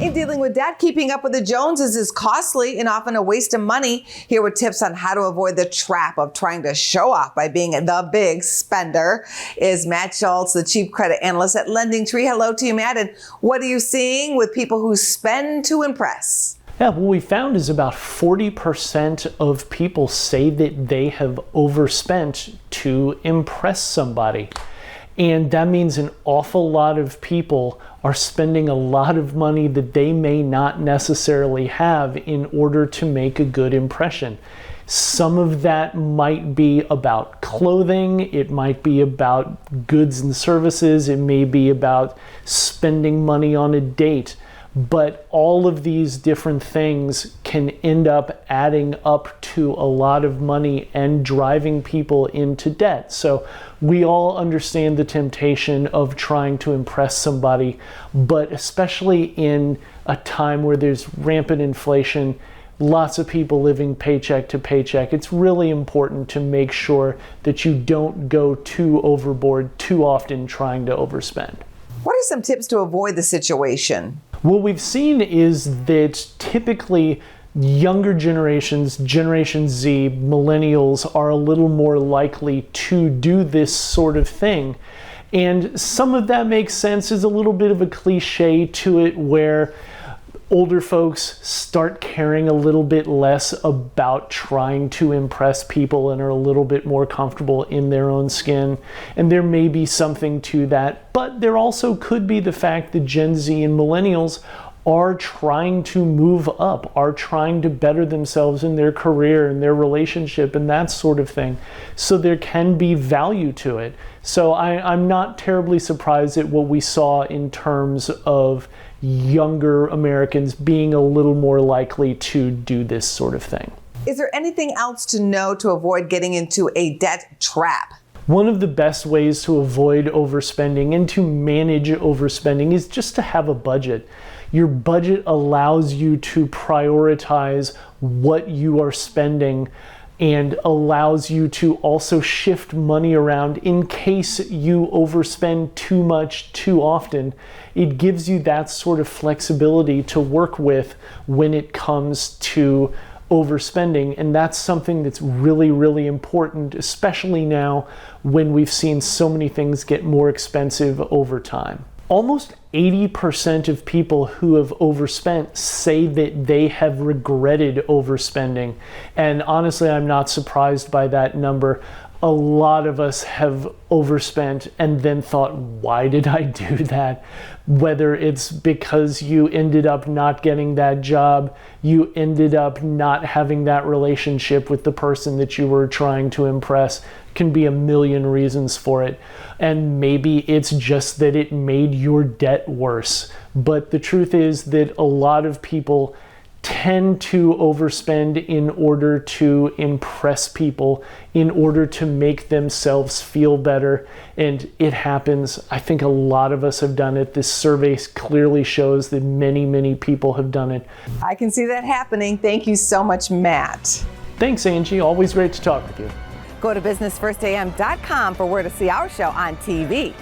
In dealing with debt, keeping up with the Joneses is costly and often a waste of money. Here with tips on how to avoid the trap of trying to show off by being the big spender is Matt Schulz, the Chief Credit Analyst at LendingTree. Hello to you, Matt. And what are you seeing with people who spend to impress? Yeah, what we found is about 40% of people say that they have overspent to impress somebody. And that means an awful lot of people are spending a lot of money that they may not necessarily have in order to make a good impression. Some of that might be about clothing, it might be about goods and services, it may be about spending money on a date. But all of these different things can end up adding up to a lot of money and driving people into debt. So we all understand the temptation of trying to impress somebody, but especially in a time where there's rampant inflation, lots of people living paycheck to paycheck, it's really important to make sure that you don't go too overboard too often trying to overspend. What are some tips to avoid the situation? What we've seen is that typically younger generations, Generation Z, Millennials, are a little more likely to do this sort of thing. And some of that makes sense. There's a little bit of a cliche to it where older folks start caring a little bit less about trying to impress people and are a little bit more comfortable in their own skin. And there may be something to that, but there also could be the fact that Gen Z and Millennials are trying to move up, are trying to better themselves in their career and their relationship and that sort of thing. So there can be value to it. So I'm not terribly surprised at what we saw in terms of younger Americans being a little more likely to do this sort of thing. Is there anything else to know to avoid getting into a debt trap? One of the best ways to avoid overspending and to manage overspending is just to have a budget. Your budget allows you to prioritize what you are spending and allows you to also shift money around in case you overspend too much too often. It gives you that sort of flexibility to work with when it comes to overspending, and that's something that's really, really important, especially now when we've seen so many things get more expensive over time. Almost 80% of people who have overspent say that they have regretted overspending. And honestly, I'm not surprised by that number. A lot of us have overspent and then thought, why did I do that? Whether it's because you ended up not getting that job, you ended up not having that relationship with the person that you were trying to impress, can be a million reasons for it. And maybe it's just that it made your debt worse. But the truth is that a lot of people tend to overspend in order to impress people, in order to make themselves feel better. And it happens. I think a lot of us have done it. This survey clearly shows that many, many people have done it. I can see that happening. Thank you so much, Matt. Thanks, Angie. Always great to talk with you. Go to businessfirstam.com for where to see our show on TV.